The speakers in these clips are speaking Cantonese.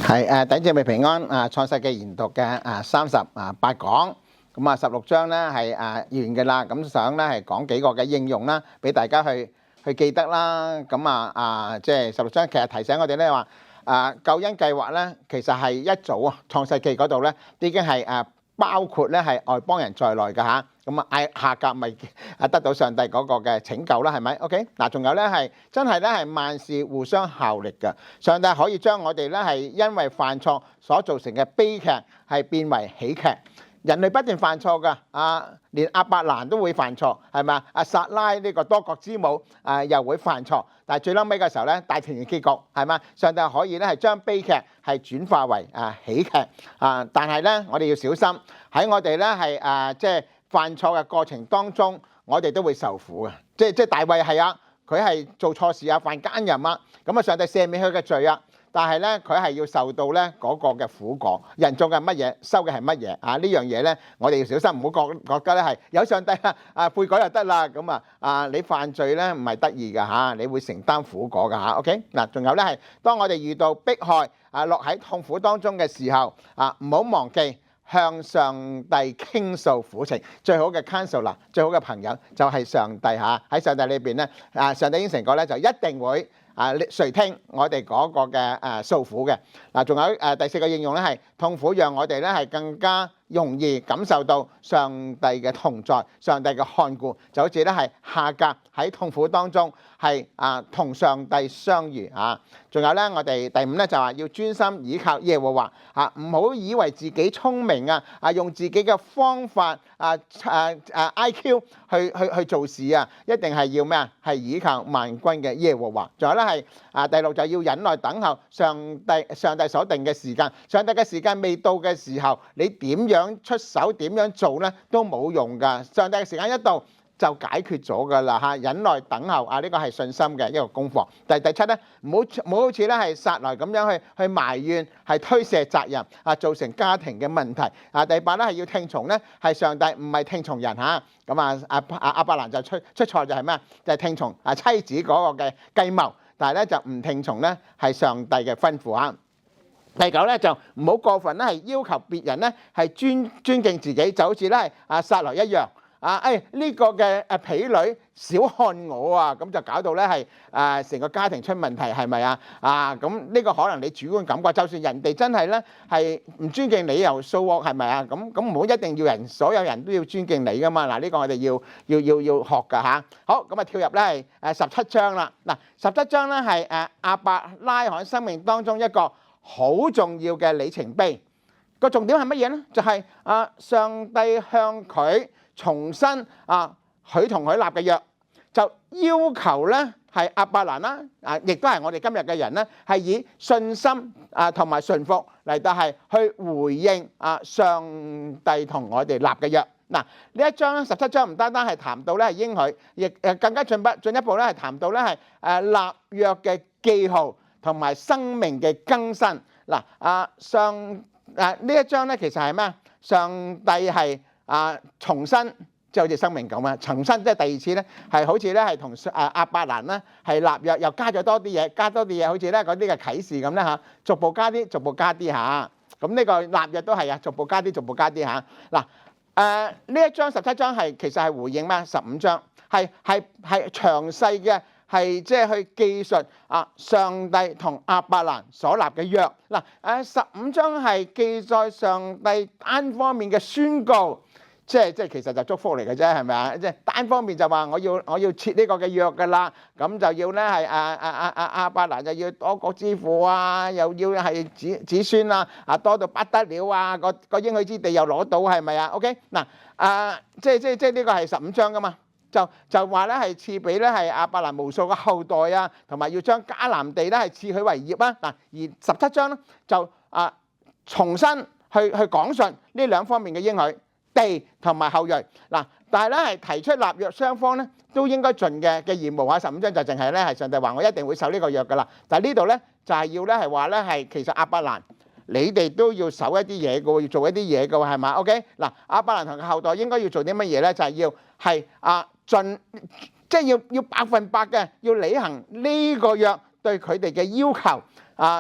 弟兄姊妹平安創世記研讀嘅38講，咁16章咧係完嘅啦，咁想咧係講幾個嘅應用啦，俾大家去記得啦。咁即係16章其實提醒我哋咧話救恩計劃咧，其實係一早創世記嗰度咧已經係包括咧係外邦人在內嘅嚇。咁夏甲咪得到上帝嗰個嘅拯救啦，係咪 ？OK 嗱，仲有咧係真係咧係萬事互相效力嘅，上帝可以將我哋咧係因為犯錯所造成嘅悲劇係變為喜劇。人類不斷犯錯㗎，連亞伯蘭都會犯錯，係咪啊？撒拉呢個多國之母又會犯錯，但係最嬲尾嘅時候咧，大團圓結局係嘛？上帝可以咧係將悲劇係轉化為喜劇但係咧我哋要小心喺我哋咧係即係犯錯嘅過程當中，我哋都會受苦嘅。即係大衛係佢係做錯事犯奸淫咁上帝赦免佢嘅罪但係咧佢係要受到咧嗰個嘅苦果。人種嘅乜嘢，收嘅係乜嘢呢樣嘢咧，我哋要小心，唔好覺得咧係有上帝悔改就得啦。咁你犯罪咧唔係得意㗎你會承擔苦果㗎OK 嗱，仲有咧係當我哋遇到迫害落喺痛苦當中嘅時候唔好忘記向上帝傾訴苦情。最好嘅 counselor， 最好嘅朋友就係上帝喺上帝裏邊咧上帝應承過咧就一定會垂聽我哋嗰個嘅訴苦嘅嗱。仲有第4個應用咧係痛苦讓我哋咧係更加容易感受到上帝嘅同在，上帝嘅看顧，就好似咧係夏甲喺痛苦當中係同上帝相遇仲有咧我哋第5咧就話要專心倚靠耶和華唔好以為自己聰明用自己嘅方法IQ 去做事一定係要咩係倚靠萬軍嘅耶和華。仲有咧係第6就要忍耐等候上帝所定嘅時間。上帝嘅時間未到嘅時候，你點樣出手點樣做咧都冇用㗎。上帝嘅時間一到就解決咗㗎啦忍耐等候呢個係信心嘅一個功課。第7咧唔好好似咧係撒萊咁樣去埋怨係推卸責任造成家庭嘅問題第8咧係要聽從咧係上帝，唔係聽從人咁亞伯蘭就出錯就係咩就係聽從妻子嗰個嘅計謀，但係咧就唔聽從咧係上帝嘅吩咐第9咧就唔好過分咧係要求別人咧係尊敬自己，就好似咧係撒萊一樣呢個嘅婢女小看我咁就搞到咧係成個家庭出問題，係咪咁呢個可能你主觀感覺，就算人哋真係咧係唔尊敬你又so what，係咪咁唔好一定要所有人都要尊敬你噶嘛嗱，呢個我哋要學㗎好，咁跳入咧係17章啦嗱。17章咧係亞伯拉罕生命當中一個好重要嘅里程碑。個重點係乜嘢咧？就係上帝向佢重新佢同佢立嘅約，就要求咧係亞伯蘭啦亦都係我哋今日嘅人咧，係以信心同埋順服嚟到係去回應上帝同我哋立嘅約嗱。呢一章咧17章唔單單係談到咧係應許，亦更加進一步咧係談到咧係立約嘅記號同埋生命嘅更新嗱。呢一章咧其實係咩？上帝係重新即係好似生命咁重新即係第二次咧係好似咧係同亞伯蘭咧係立約，又加咗多啲嘢，好似咧嗰啲嘅啟示咁咧逐步加啲咁呢個立約都係逐步加啲嗱。呢一章17章係其實係回應咩？15章係詳細嘅係即係去記述上帝同亞伯蘭所立嘅約嗱。15章係記載上帝單方面嘅宣告，即係其實就祝福嚟嘅啫，係咪即係單方面就話我要設呢個嘅約㗎啦，咁就要咧係亞伯蘭就要多國之父又要係子孫多到不得了個應許之地又攞到，係咪OK 嗱即係呢個係15章㗎嘛。就話咧係賜俾咧係亞伯蘭無數嘅後代同埋要將迦南地咧係賜佢為業嗱。而17章咧就重新去講述呢兩方面嘅應許，地同埋後裔嗱。但係咧係提出立約雙方咧都應該盡嘅義務15章就淨係咧係上帝話我一定會守呢個約㗎啦。但係呢度咧就係要咧係話咧係其實亞伯蘭你哋都要守一啲嘢㗎，要做一啲嘢㗎，係嘛 OK 嗱。亞伯蘭同佢後代應該要做啲乜嘢咧？就係要係即係要100%嘅要履行呢個約對佢哋嘅要求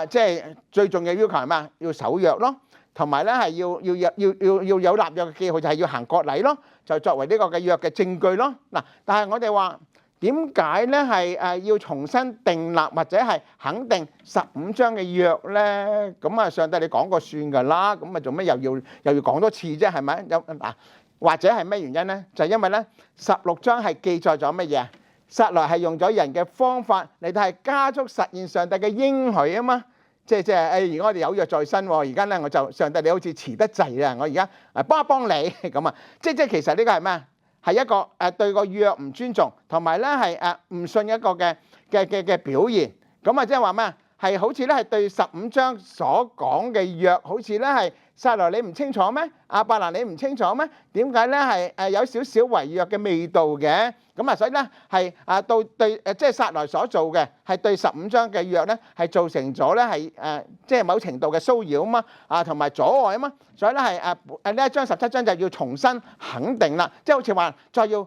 即係最重要要求係咩？要守約咯，同埋咧係要有立約嘅記號，就係要行割禮咯，就作為呢個嘅約嘅證據咯。嗱，但係我哋話點解咧係要重新訂立或者係肯定15章嘅約咧？咁啊，上帝你講過算㗎啦，咁啊做咩又要講多次啫？係咪？嗱，或者係咩原因咧？就係因為咧16章係記載咗乜嘢？撒萊係用咗人嘅方法嚟到係加速實現上帝嘅應許啊嘛，即係而家我哋有約在身喎，而家咧我就上帝你好似遲得滯啊，我而家幫一幫你咁啊，即係其實呢個係咩？係一個對個約唔尊重，同埋咧係唔信一個嘅表現，咁啊即係話咩？係好似咧係對15章所講嘅約，好似咧係撒萊你唔清楚咩？亞伯蘭你唔清楚咩？點解咧係有少少違約嘅味道嘅？咁啊，所以咧係到對即係撒萊所做嘅係對15章嘅約咧係造成咗咧係即係某程度嘅騷擾啊嘛，同埋阻礙啊嘛，所以咧係呢一章17章就要重新肯定啦，即係好似話再要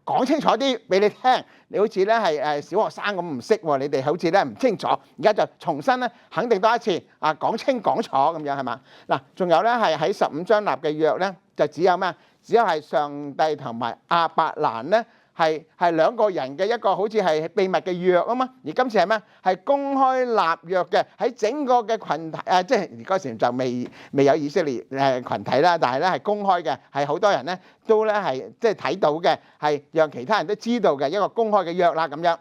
講清楚啲俾你聽，你好似咧係小學生咁唔識喎，你哋好似咧唔清楚，而家就重新咧肯定多一次講清講楚咁樣係嘛？嗱，仲有咧係喺15章立嘅約咧，就只有咩？只有係上帝同埋亞伯蘭咧。係兩個人嘅一個好似係秘密嘅約啊嘛，而今次係咩？係公開立約嘅，喺整個嘅群體即係嗰時就未有以色列群體啦，但係咧係公開嘅，係好多人咧都咧係即係睇到嘅，係讓其他人都知道嘅一個公開嘅約啦咁樣。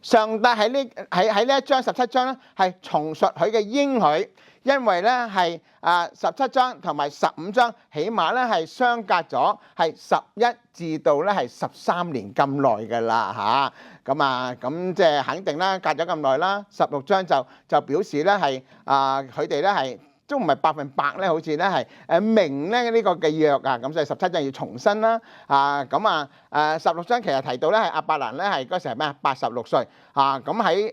上帝喺呢一章17章咧係重述佢嘅應許。因為咧係17章同埋15章，起碼咧係相隔咗係11至到咧係13年咁耐㗎啦嚇，咁即係肯定啦，隔咗咁耐啦。16章就表示咧係佢哋咧係都唔係100%咧，好似咧係明咧呢個嘅約咁所以17章要重申啦。16章其實提到咧係亞伯蘭咧係嗰時係咩86歲咁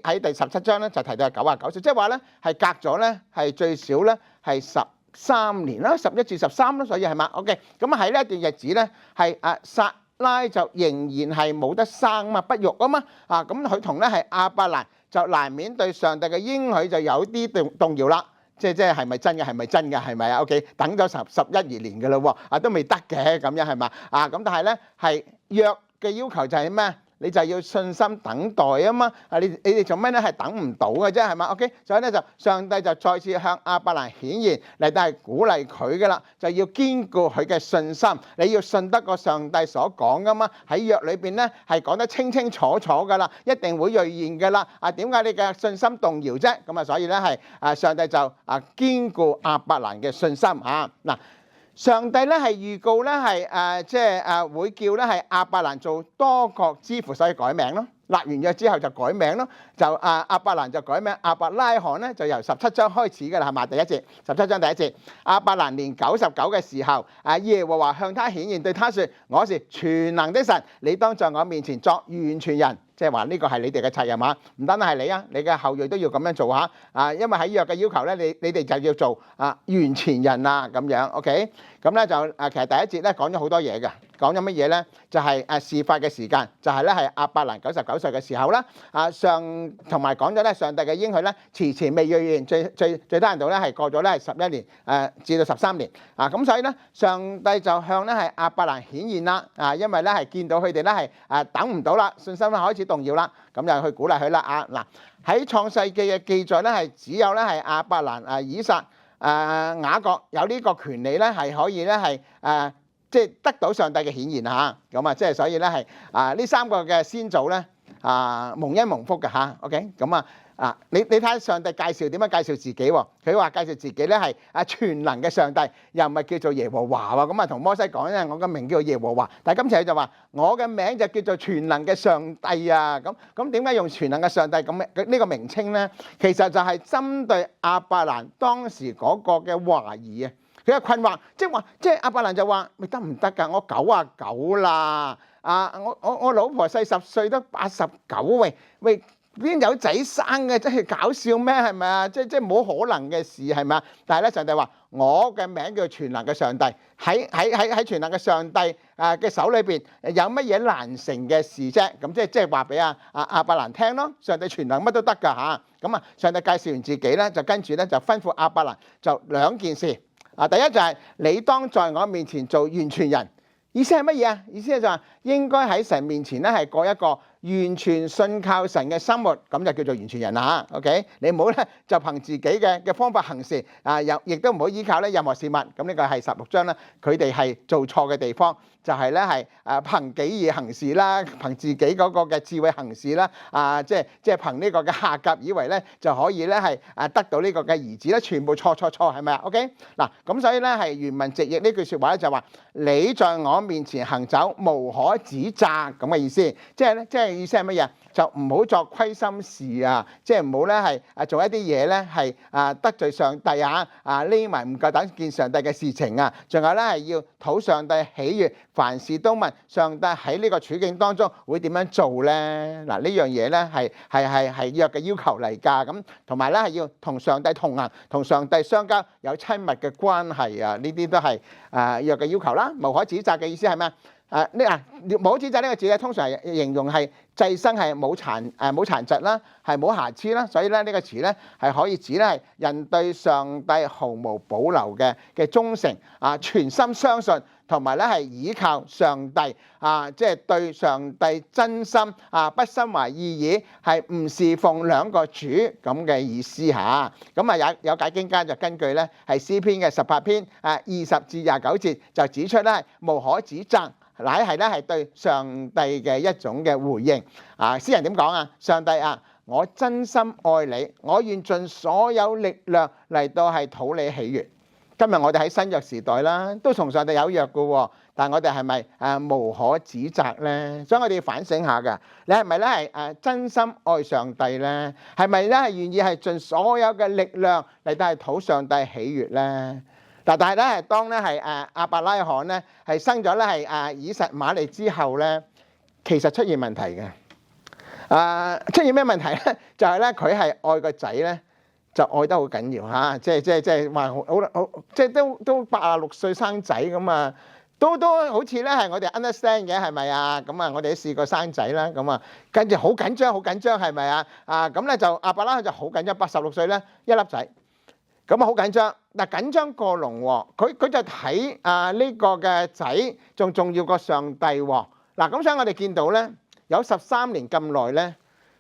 喺第17章咧就提到係99歲，即係話咧係隔咗咧係最少咧係13年啦，11至13啦，所以係嘛 ？OK， 咁喺呢一段日子咧係撒拉就仍然係冇得生啊嘛，不育啊嘛咁佢同咧係亞伯蘭就難免對上帝嘅應許就有啲動搖啦。即係咪真嘅？係咪真嘅？係咪啊 ？OK， 等咗11、2年嘅咯喎，都未得嘅咁樣係嘛？咁但係咧係約嘅要求就係咩？你就要信心等待啊嘛！你哋做咩咧？係等唔到嘅啫，係嘛 ？OK， 所以咧就上帝就再次向亞伯蘭顯現嚟，都係鼓勵佢嘅啦，就要堅固佢嘅信心。你要信得過上帝所講噶嘛？喺約裏邊咧係講得清清楚楚噶啦，一定會兌現嘅啦。點解你嘅信心動搖啫？咁所以咧係上帝就堅固亞伯蘭嘅信心嗱。上帝咧係預告咧係會叫咧係亞伯蘭做多國之父，所以改名咯。立完約之後就改名咯，就亞伯蘭就改名亞伯拉罕咧，就由17章開始嘅啦，係嘛？第一節17章第一節，亞伯蘭年99嘅時候，耶和華向他顯現，對他說：我是全能的神，你當在我面前作完全人。即係話呢個係你哋嘅責任嘛，唔單單係你你嘅後裔都要咁樣做因為喺約嘅要求咧，你哋就要做完全人啦咁樣 OK。咁咧就其實第一節咧講咗好多嘢嘅，講咗乜嘢咧？就係事發嘅時間，就係咧係亞伯蘭99歲嘅時候啦。同埋講咗咧上帝嘅應許咧遲遲未兌現，最低限度咧係過咗咧係11年至到13年咁所以咧上帝就向咧係亞伯蘭顯現啦因為咧係見到佢哋咧係等唔到啦，信心咧開始動搖啦，咁就去鼓勵佢啦嗱，喺創世記嘅記載咧係只有咧係亞伯蘭以撒雅各有呢個權利咧係可以咧係即係得到上帝嘅顯現咁即係所以咧係呢3個嘅先祖咧蒙恩蒙福嘅OK 咁你睇下上帝介紹點樣介紹自己喎？佢話介紹自己咧係全能嘅上帝，又唔係叫做耶和華喎。咁同摩西講咧，我嘅名叫做耶和華，但係今次佢就話我嘅名就叫做全能嘅上帝啊。咁點解用全能嘅上帝咁呢個名稱咧？其實就係針對亞伯蘭當時嗰個嘅懷疑啊，佢嘅困惑，即係亞伯蘭就話：咪得唔得㗎？我99啦，我老婆40歲都89，喂。邊有仔生嘅？真係搞笑咩？係咪啊？即冇可能嘅事係咪啊？但係咧，上帝話：我嘅名叫全能嘅上帝，喺全能嘅上帝嘅手裏邊有乜嘢難成嘅事啫？咁即係話俾亞伯蘭聽咯。上帝全能乜都得㗎嚇。咁上帝介紹完自己咧，就跟住咧就吩咐亞伯蘭就兩件事。第一就係你當在我面前做完全人。意思係乜嘢啊？意思就話應該喺神面前咧係過一個完全信靠神嘅生活，咁就叫做完全人啦嚇。OK， 你唔好咧就憑自己嘅方法行事又亦都唔好依靠咧任何事物。咁呢個係16章啦，佢哋係做錯嘅地方，就係咧係憑己意行事啦，憑自己嗰個嘅智慧行事啦。即係憑呢個嘅夏甲以為咧就可以咧係得到呢個嘅兒子咧，全部錯係咪啊？OK， 嗱咁所以咧係原文直譯呢句説話咧就話你在我面前行走無可指責咁嘅意思，即係意思係乜嘢？就唔好作虧心事啊！即係唔好咧係做一啲嘢咧係得罪上帝匿埋唔夠膽見上帝嘅事情啊！仲有咧係要討上帝喜悅，凡事都問上帝喺呢個處境當中會點樣做咧？嗱呢樣嘢咧係約嘅要求嚟㗎，咁同埋咧係要同上帝同行，同上帝相交，有親密嘅關係啊！呢啲都係約嘅要求啦。無可指責嘅意思係咩？無可指責呢個字咧，通常係形容係祭牲係冇殘疾啦，係冇瑕疵啦，所以咧呢個詞咧係可以指咧係人對上帝毫無保留嘅忠誠全心相信，同埋咧係倚靠上帝即係對上帝真心不心懷二意，係唔侍奉兩個主咁嘅意思嚇。咁有解經家就根據咧係詩篇嘅18篇20至29節就指出咧係無可指責。乃係咧係對上帝嘅一種嘅回應詩人點講啊？上帝我真心愛你，我願盡所有力量嚟到係討你喜悅。今日我哋喺新約時代啦，都同上帝有約嘅喎，但係我哋係咪無可指責咧？所以我哋要反省下㗎，你係咪咧係真心愛上帝咧？係咪咧係願意係盡所有嘅力量嚟到係討上帝喜悅咧？但係咧，當咧係亞伯拉罕咧係生咗咧係以實瑪利之後咧，其實出現問題嘅。出現咩問題咧？就係咧佢係愛個仔咧，就愛得好緊要嚇，即係話好，即係都86歲生仔咁啊，都好似咧係我哋 understand 嘅係咪啊？咁我哋都試過生仔啦，咁跟住好緊張係咪啊？咁咧就亞伯拉罕就好緊張，86歲咧一粒仔。咁好緊張，嗱緊張過龍喎，佢就睇呢個嘅仔仲重要過上帝喎。嗱咁所以我哋見到咧，有13年咁耐咧，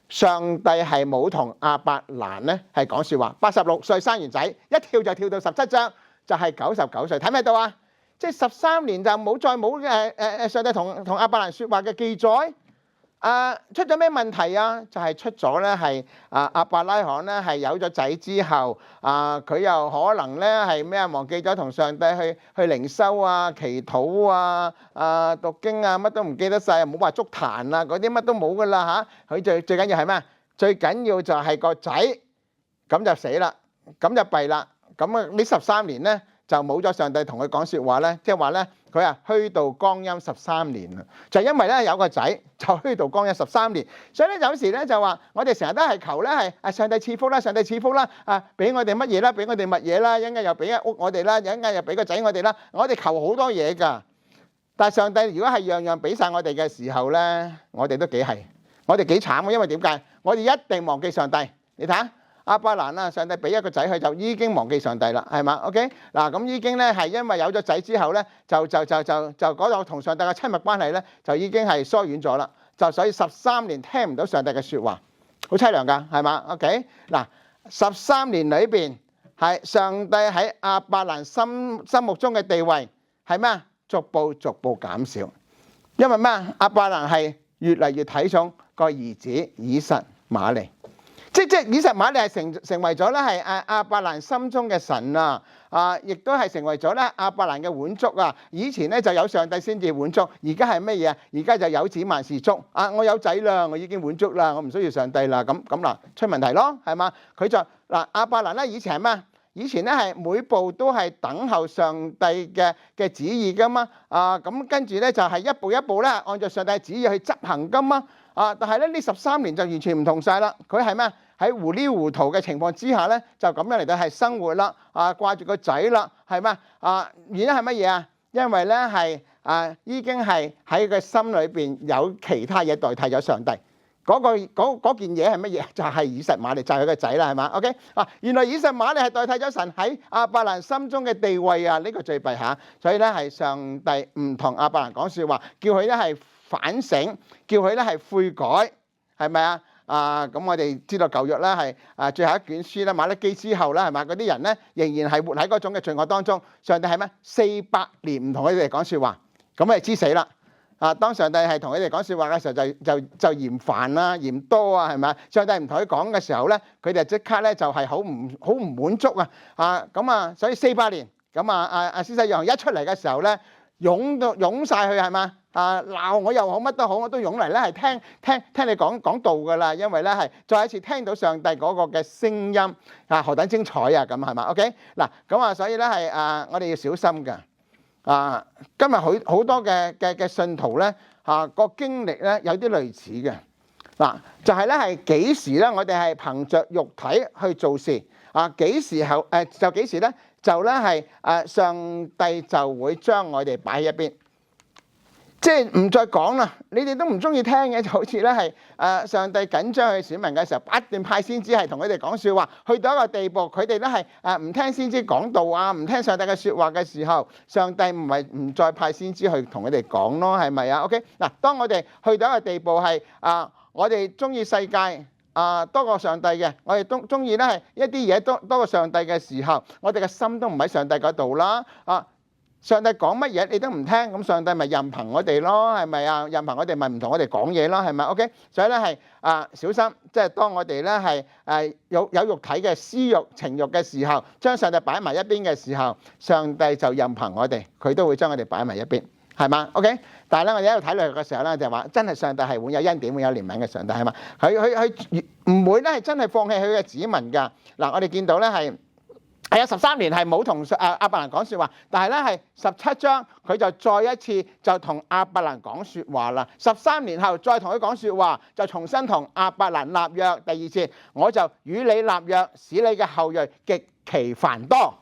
上帝係冇同亞伯蘭咧係講説話。86歲生完仔，一跳就跳到17章，就係99歲，睇唔睇到啊？即係13年就冇上帝同亞伯蘭説話嘅記載。出咗咩問題啊？就係出咗咧係亞伯拉罕咧係有咗仔之後，佢又可能咧係咩忘記咗同上帝去靈修祈禱讀經乜都唔記得晒，唔好話築壇嗰啲乜都冇噶啦嚇。佢最緊要係咩？最緊要就係個仔，咁就死啦，咁就弊啦。咁呢13年咧就冇咗上帝同佢講説話咧，即係話咧。佢虛度光陰13年啦，就因為咧有個仔就虛度光陰13年，所以咧有時咧就話我哋成日都係求咧係上帝賜福啦，上帝賜福啦，俾我哋乜嘢啦，俾我哋乜嘢啦，一陣間又俾一屋我哋啦，一陣間又俾個仔我哋啦，我哋求好多嘢㗎。但係上帝如果係樣樣俾晒我哋嘅時候咧，我哋都我哋幾慘嘅，因為點解？我哋一定忘記上帝。你睇下。亞伯蘭上帝俾一個仔佢就已經忘記上帝啦，係嘛 ？OK 嗱，咁已經咧係因為有咗仔之後咧，就嗰個同上帝嘅親密關係咧，就已經係疏遠咗啦。就所以13年聽唔到上帝嘅説話，好凄涼㗎，係嘛 ？OK 嗱，13年裏邊係上帝喺亞伯蘭心目中嘅地位係咩啊？逐步減少，因為咩啊？亞伯蘭係越嚟越睇重個兒子以實瑪利。即以實瑪利係成為咗咧係亞伯蘭心中嘅神亦都係成為咗咧亞伯蘭嘅滿足以前咧就有上帝先至滿足，而家係乜嘢啊？而家就有子萬事足我有仔啦，我已經滿足啦，我唔需要上帝啦。咁嗱出問題咯，係嘛？佢就亞伯蘭咧以前係咩？以前咧係每步都係等候上帝嘅旨意噶嘛咁跟住咧就係一步一步咧按照上帝旨意去執行噶嘛但係咧呢13年就完全唔同晒啦。佢係咩？喺糊裡糊塗嘅情況之下咧，就咁樣嚟到係生活啦，掛住個仔啦，係咩？原因係乜嘢啊？因為咧係已經係喺佢心裏邊有其他嘢代替咗上帝。嗰件嘢係乜嘢？就係以實瑪利，就係佢個仔啦，係嘛 ？OK 原來以實瑪利係代替咗神喺亞伯蘭心中嘅地位啊！呢個最弊嚇，所以咧係上帝唔同亞伯蘭講説話，叫佢咧係反省，叫佢咧係悔改，係咪啊？咁我哋知道舊約咧係最後一卷書咧，瑪拉基之後啦，係嘛？嗰啲人咧仍然係活喺嗰種嘅罪惡當中。上帝係咩？400年唔同佢哋講説話，咁咪知死啦！當上帝係同佢哋講説話嘅時候，就嫌煩啦，嫌多啊，係咪啊？上帝唔同佢講嘅時候咧，佢哋即刻咧就係好唔滿足啊！所以400年咁施洗約翰一出嚟嘅時候咧，湧晒去係嘛？鬧我又好，乜都好，我都湧嚟咧係聽你講道㗎啦，因為咧係再一次聽到上帝嗰個嘅聲音何等精彩啊！咁係嘛？OK 嗱所以咧係我哋要小心㗎。今日好多嘅信徒咧個經歷咧有啲類似嘅就係咧係幾時咧我哋係憑着肉體去做事幾時候就幾時咧就咧係上帝就會將我哋擺喺一邊。即係唔再講啦，你哋都唔中意聽嘅，就好似咧係上帝緊張佢選民嘅時候，不斷派先知係同佢哋講説話，去到一個地步，佢哋咧係唔聽先知講道唔聽上帝嘅説話嘅時候，上帝唔再派先知去同佢哋講咯，係咪啊 ？OK 嗱，當我哋去到一個地步係我哋中意世界多過上帝嘅，我哋都中意咧係一啲嘢多過上帝嘅時候，我哋嘅心都唔喺上帝嗰度啦上帝講乜嘢你都唔聽，咁上帝咪任憑我哋咯，係咪啊？任憑我哋咪唔同我哋講嘢咯，係咪 ？OK， 所以咧係小心，即係當我哋咧係有肉體嘅私慾情慾嘅時候，將上帝擺埋一邊嘅時候，上帝就任憑我哋，佢都會將我哋擺埋一邊，係嘛 ？OK， 但係咧我哋喺度睇落去嘅時候咧，就話真係上帝係會有恩典、會有憐憫嘅上帝，係嘛？佢唔會咧係真係放棄佢嘅子民㗎。嗱，我哋見到咧係。係啊，13年係冇同亞伯蘭講説話，但係咧係17章佢就再一次就同亞伯蘭講説話啦。13年後再同佢講説話，就重新同亞伯蘭立約。第二次我就與你立約，使你嘅後裔極其繁多。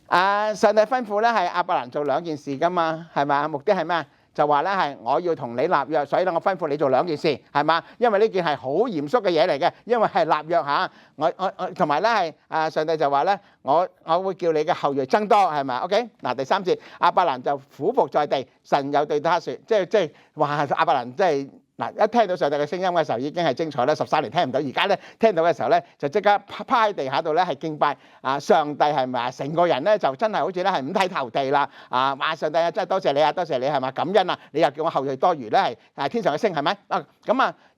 上帝吩咐咧係亞伯蘭做兩件事㗎嘛，係咪啊？目的係咩？就話咧係我要同你立約，所以咧我吩咐你做兩件事，係嘛？因為呢件係好嚴肅嘅嘢嚟嘅，因為係立約嚇。我同埋咧係上帝就話咧，我會叫你嘅後裔增多，係咪 ？OK 嗱，第三節亞伯蘭就俯伏在地，神又對他説，即係話亞伯蘭即係。嗱，一聽到上帝嘅聲音嘅時候已經係精彩啦，13年聽唔到，而家咧聽到嘅時候咧就即刻趴喺地下度咧係敬拜上帝，係咪啊？成個人咧就真係好似咧係五體投地啦話上帝啊，真係多謝你啊，多謝你係嘛，感恩啊，你又叫我後裔多餘咧係天上嘅星係咪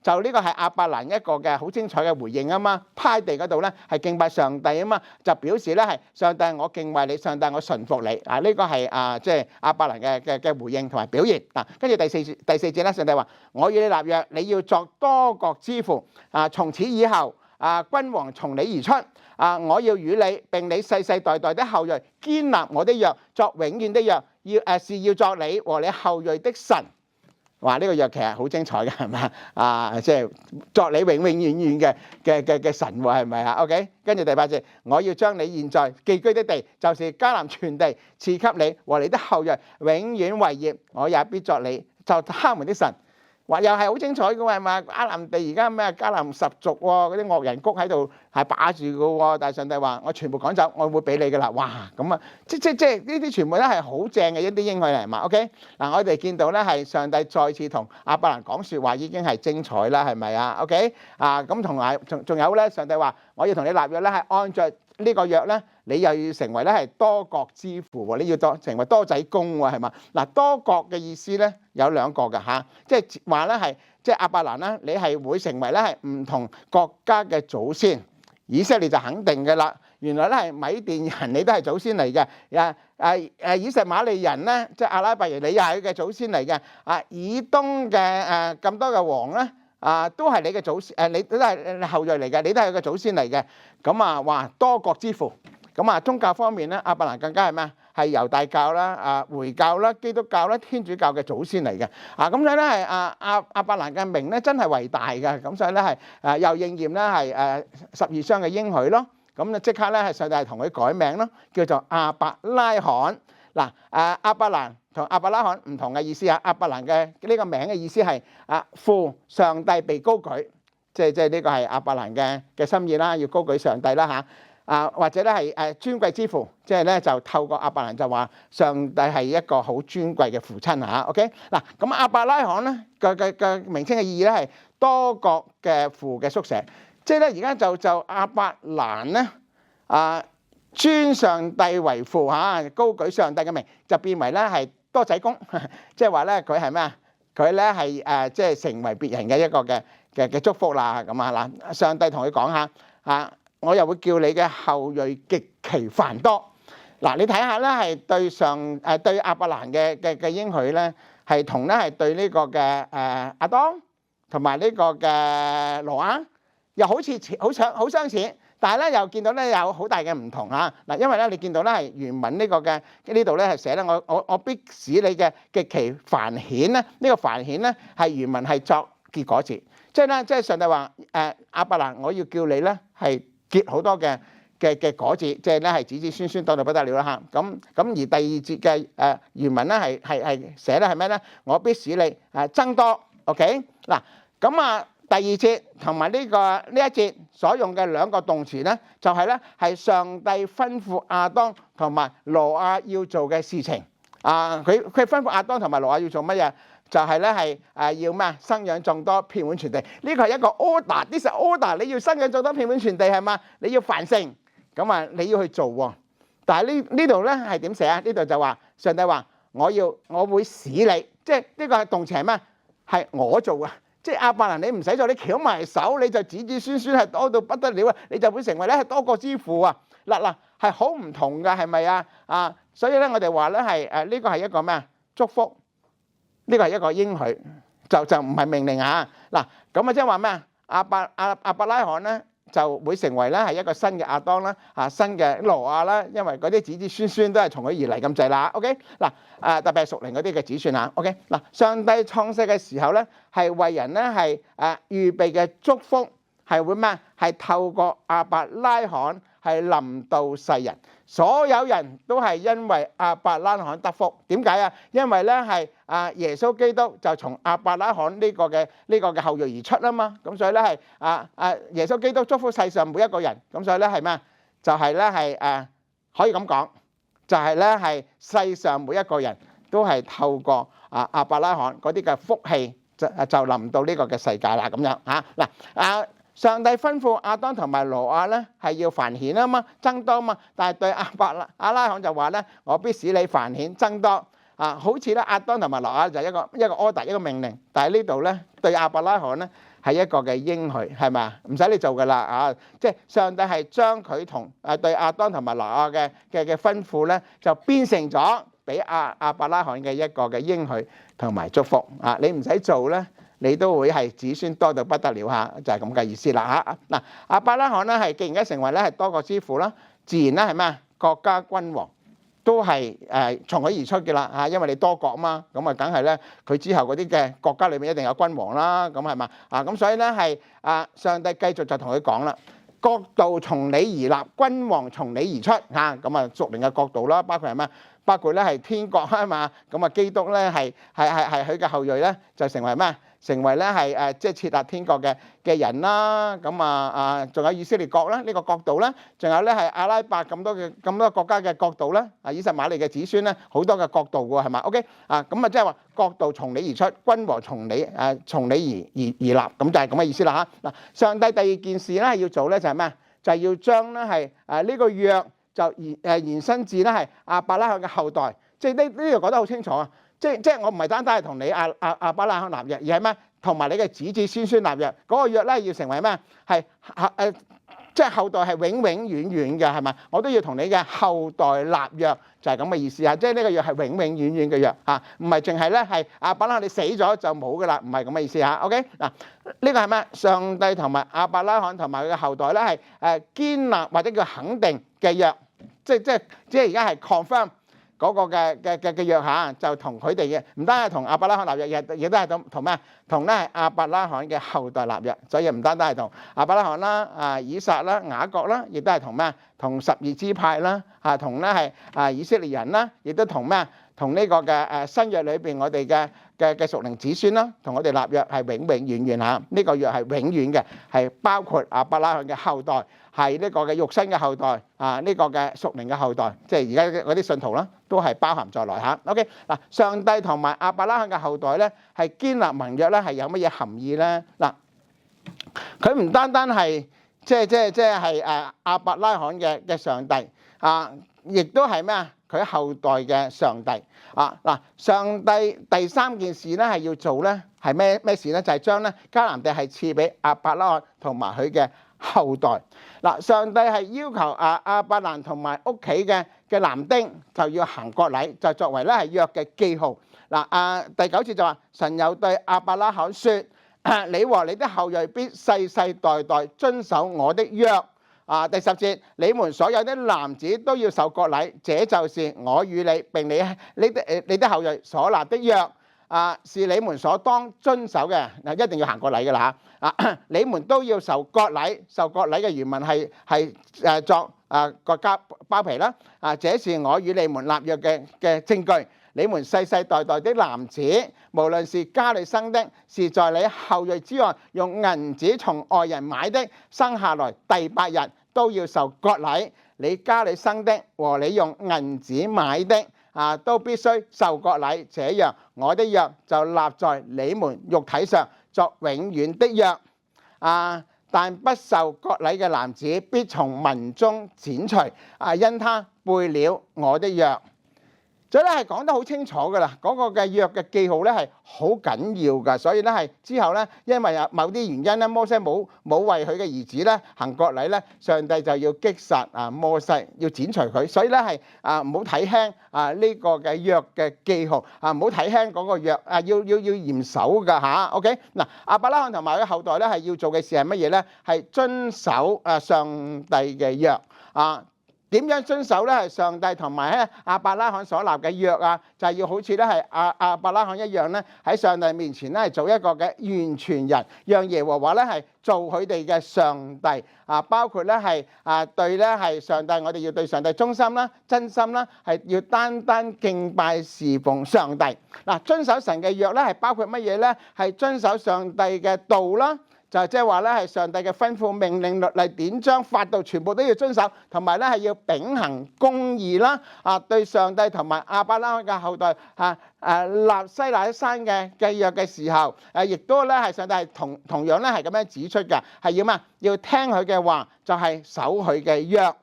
就呢個係亞伯蘭一個嘅好精彩嘅回應啊嘛，趴喺地嗰度咧係敬拜上帝啊嘛，就表示咧係上帝我敬畏你，上帝我順服你呢個係即係亞伯蘭嘅回應同埋表現跟住第四節咧，上帝話我與你立約，你要作多國之父從此以後君王從你而出我要與你並你世世代代的後裔堅立我的約，作永遠的約，要作你和你後裔的神。話呢個約其實好精彩嘅係咪即係作你永永遠遠嘅神喎係咪啊 ？OK， 跟住第8節，我要將你現在寄居的地，就是迦南全地，賜給你和你的後裔，永遠為業，我也必作他們的神。話又係好精彩嘅喎係咪？迦南地而家咩迦南十族喎，嗰啲惡人谷喺度係霸住嘅喎，但係上帝話我全部趕走，我會俾你嘅啦。哇咁即係呢啲全部都係好正嘅一啲應許嚟嘛。OK 嗱，我哋見到咧係上帝再次同亞伯蘭講説話已經係精彩啦，係咪啊 ？OK 咁同埋仲有咧，上帝話我要同你立約咧係按著呢個約咧，你又要成為咧係多國之父喎，你要成為多仔公喎，係嘛？嗱，多國嘅意思咧有兩個㗎即係話咧係即係亞伯蘭咧，你係會成為咧係唔同國家嘅祖先。以色列就肯定嘅啦，原來咧係米甸人你都係祖先嚟嘅，以實瑪利人咧即係阿拉伯人你又係佢嘅祖先嚟嘅，以東嘅咁多嘅王咧。都係你嘅祖先，你都係後裔嚟嘅，你都係佢嘅祖先嚟嘅。咁話多國之父。咁宗教方面咧，亞伯蘭更加係咩？係猶大教啦、回教啦、基督教啦、天主教嘅祖先嚟嘅。咁所以咧係亞伯蘭嘅名咧真係偉大嘅，咁所以咧係又應驗咧係12章嘅應許咯。咁咧即刻咧係上帝係同佢改名咯，叫做亞伯拉罕。嗱亞伯蘭同亞伯拉罕唔同嘅意思啊。亞伯蘭嘅呢個名嘅意思係父上帝被高舉，即係呢個係亞伯蘭嘅心意啦，要高舉上帝啦嚇。或者咧係尊貴之父，即係咧就透過亞伯蘭就話上帝係一個好尊貴嘅父親嚇。OK 嗱，咁亞伯拉罕咧嘅名稱嘅意義咧係多國嘅父嘅縮寫，即係咧而家就亞伯蘭咧尊上帝為父嚇，高舉上帝嘅名，就變為咧係多仔公，即係話咧佢係咩啊？佢咧係即係成為別人嘅一個嘅祝福啦。咁嗱，上帝同佢講下我又會叫你嘅後裔極其繁多。嗱，你睇下咧係對亞伯蘭嘅應許咧，係同咧係對呢個嘅亞當同埋呢個嘅挪亞，又好似好相似。但係咧又見到咧有好大嘅唔同嚇。嗱，因為咧你見到咧係原文呢個嘅呢度咧係寫咧我必使你嘅極其繁衍咧，呢個繁衍咧係原文係作結果字，即係上帝話亞伯蘭我要叫你咧係結好多嘅果子，即係咧係子子孫孫多到不得了啦嚇。咁而第二節嘅原文咧係寫咧係咩咧？我必使你增多。OK 嗱，咁第二節同埋呢一節所用嘅兩個動詞咧，就係咧係上帝吩咐亞當同埋挪亞要做嘅事情。佢吩咐亞當同埋挪亞要做乜嘢？就係咧係要咩啊？生養眾多，遍滿全地。呢個係一個 order，this is order， 你要生養眾多，遍滿全地係嘛？你要繁盛，咁你要去做喎。但係呢度咧係點寫啊？呢度就話上帝話我會使你，即係呢個係動詞係咩？係我做啊！即係亞伯蘭，你唔使做，你翹埋手你就子子孫孫係多到不得了啊！你就會成為咧係多國之父啊！嗱係好唔同㗎，係咪啊？所以咧我哋話咧係呢個係一個咩啊？祝福，呢個係一個應許，就唔係命令啊！嗱咁即係話咩啊？亞伯拉罕咧就會成為咧係一個新嘅亞當啦，新嘅挪亞啦，因為嗰啲子子孫孫都係從佢而嚟咁滯啦。OK 嗱。特別係屬靈嗰啲嘅子孫啊。OK 嗱，上帝創世嘅時候咧，係為人咧係預備嘅祝福係會咩？係透過亞伯拉罕係臨到世人，所有人都係因為亞伯拉罕得福。點解啊？因為咧係耶穌基督就從亞伯拉罕呢個嘅後裔而出啊嘛。咁所以咧係耶穌基督祝福世上每一個人。咁所以咧係咩？就係咧係可以咁講。就係咧，係世上每一個人都係透過亞伯拉罕嗰啲嘅福氣就臨到呢個嘅世界啦，咁樣嚇嗱。上帝吩咐亞當同埋挪亞咧係要繁衍啊嘛，增多啊嘛。但係對亞拉罕就話咧，我必使你繁衍增多好似咧亞當同埋挪亞就一個 order 一個命令，但係呢度咧對亞伯拉罕咧係一個嘅應許，係咪啊？唔使你做噶啦即係上帝係將佢同對亞當同埋挪亞嘅吩咐咧，就變成咗俾亞伯拉罕嘅一個嘅應許同埋祝福你唔使做咧，你都會係子孫多到不得了就係咁嘅意思啦嗱，亞伯拉罕咧係既然而家成為咧係多國之父啦，自然咧係咩啊？國家君王都係從佢而出嘅啦因為你多國嘛，咁梗係咧佢之後嗰啲嘅國家裏面一定有君王啦，咁係嘛咁所以咧係上帝繼續就同佢講啦，國度從你而立，君王從你而出咁屬靈嘅國度啦，包括係咩？包括咧係天國啊嘛，咁基督咧係佢嘅後裔咧就成為咩？成為咧係即係設立天國嘅人啦，咁仲有以色列國啦，呢個國度啦，仲有咧係阿拉伯咁多國家嘅國度啦，以實瑪利嘅子孫咧好多嘅國度喎，係嘛？OK 咁即係話國度從你而出，君王從你而立，咁就係咁嘅意思啦嗱，上帝第二件事咧係要做咧就係咩？就係要將咧係呢個約就延伸至咧係亞伯拉罕嘅後代，即係呢度講得好清楚啊！即係我唔係單單係同你亞伯拉罕立約，而係咩？同埋你嘅子子孫孫立約。嗰個約咧要成為咩？係即係後代係永永遠遠嘅，係咪？我都要同你嘅後代立約，就係咁嘅意思即係呢個約係永永遠遠嘅約唔係淨係咧係亞伯拉罕你死咗就冇噶啦，唔係咁嘅意思OK 嗱，呢個係咩？上帝同埋亞伯拉罕同埋佢嘅後代咧係堅立或者叫肯定嘅約，即係而家係 confirm。嗰個嘅約嚇，就同佢哋嘅唔單係同亞伯拉罕立約，亦都係同咩啊？同咧係亞伯拉罕嘅後代立約，所以唔單單係同亞伯拉罕啦、以撒啦、雅各啦，亦都係同咩啊？同12支派啦，同咧係以色列人啦，亦都同咩啊？同呢個嘅新約裏邊我哋嘅屬靈子孫啦，同我哋立約係永永遠遠嚇，呢個約係永遠嘅，係包括亞伯拉罕嘅後代，係呢個嘅肉身嘅後代，呢個嘅屬靈嘅後代，即係而家嗰啲信徒啦，都係包含在內嚇。OK 嗱，上帝同埋亞伯拉罕嘅後代咧，係建立盟約咧，係有乜嘢含義咧？嗱，佢唔單單係即係亞伯拉罕嘅上帝亦都係咩啊？佢後代嘅上帝嗱，上帝第三件事咧係要做咧係咩事咧？就係將咧迦南地係賜俾亞伯拉罕同埋佢嘅後代嗱。上帝係要求亞伯蘭同埋屋企嘅男丁就要行割禮，就作為咧係約嘅記號嗱。第9節就話神又對亞伯拉罕說：你和你的後裔必世世代代遵守我的約。第10節，你們所有的男子都要受割禮，這就是我與你並你的後裔所立的約，是你們所當遵守嘅。一定要行割禮嘅啦嚇。你們都要受割禮，受割禮嘅原文係作割家包皮啦。這是我與你們立約嘅證據。你們世世代代的男子，無論是家裏生的，是在你後裔之外用銀子從外人買的，生下來第8日都要受割禮。你家裏生的和你用銀子買的都必須受割禮。這樣我的約就立在你們肉體上，作永遠的約。但不受割禮嘅男子必從民中剪除，因他背了我的約。所以咧係講得好清楚㗎啦，嗰個嘅約嘅記號咧係好緊要㗎，所以咧係之後咧，因為有某啲原因咧，摩西冇為佢嘅兒子咧行割禮咧，上帝就要擊殺摩西，要剪除佢，所以咧係唔好睇輕呢個嘅約嘅記號，唔好睇輕嗰個約，要嚴守㗎嚇。OK 嗱，亞伯拉罕同埋佢後代咧係要做嘅事係乜嘢咧？係遵守上帝嘅約點樣遵守咧？係上帝同埋咧亞伯拉罕所立嘅約就係要好似咧係亞伯拉罕一樣咧，喺上帝面前咧係做一個嘅完全人，讓耶和華咧係做佢哋嘅上帝包括咧係對咧係上帝，我哋要對上帝忠心啦、真心啦，係要單單敬拜侍奉上帝嗱。遵守神嘅約咧係包括乜嘢咧？係遵守上帝嘅道啦。就即係話咧，係上帝嘅吩咐、命令、律例、典章、法度，全部都要遵守，同埋咧係要秉行公義啦。對上帝同埋亞伯拉罕嘅後代立西乃山嘅約嘅時候，亦都咧係上帝係同樣咧係咁樣指出嘅，係要咩？要聽佢嘅話，就係守佢嘅約。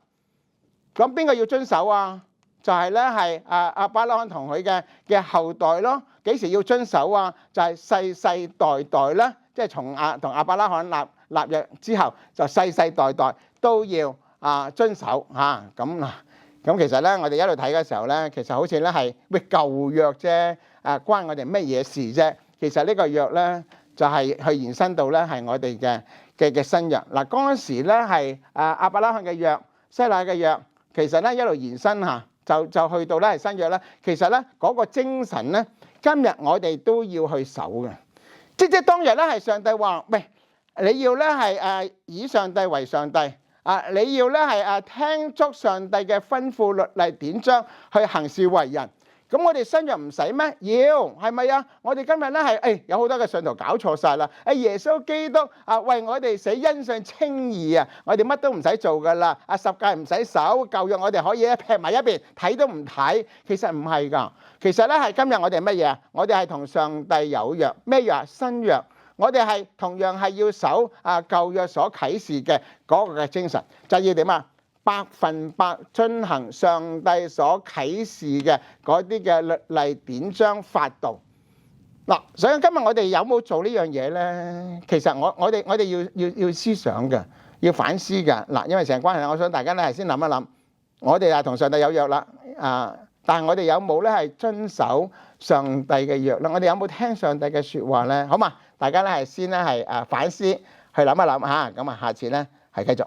咁邊個要遵守啊？就係咧係亞伯拉罕同佢嘅後代咯。幾時要遵守啊？就係世世代代啦。即係從同亞伯拉罕立約之後，就世世代代都要遵守咁咁其實咧，我哋一路睇嘅時候咧，其實好似咧係舊約啫，關我哋乜嘢事啫？其實呢個約咧就係去延伸到咧係我哋嘅新約嗱。嗰陣時咧係亞伯拉罕嘅約、西乃嘅約，其實咧一路延伸就去到咧係新約咧。其實咧嗰個精神咧，今日我哋都要去守嘅。即當日咧係上帝話：喂，你要咧係以上帝為上帝你要咧係聽足上帝嘅吩咐、律例、典章去行事為人。咁我哋新約唔使咩？要係咪啊？我哋今日咧係有好多嘅信徒搞錯晒啦！耶穌基督為我哋死，因信稱義我哋乜都唔使做噶啦十誡唔使守，舊約我哋可以劈埋一邊，睇都唔睇。其實唔係㗎，其實咧係今日我哋乜嘢？我哋係同上帝有約，咩約？新約。我哋係同樣係要守舊約所啟示嘅嗰個嘅精神，就要點啊？100%遵行上帝所啟示嘅嗰啲嘅律例典章法度嗱。所以今日我哋有冇做呢樣嘢咧？其實我哋要思想嘅，要反思嘅嗱。因為成個關係，我想大家咧係先諗一諗，我哋同上帝有約啦但係我哋有冇咧係遵守上帝嘅約咧？我哋有冇聽上帝嘅説話咧？好嘛，大家咧係先咧係反思去諗一諗咁下次咧係繼續。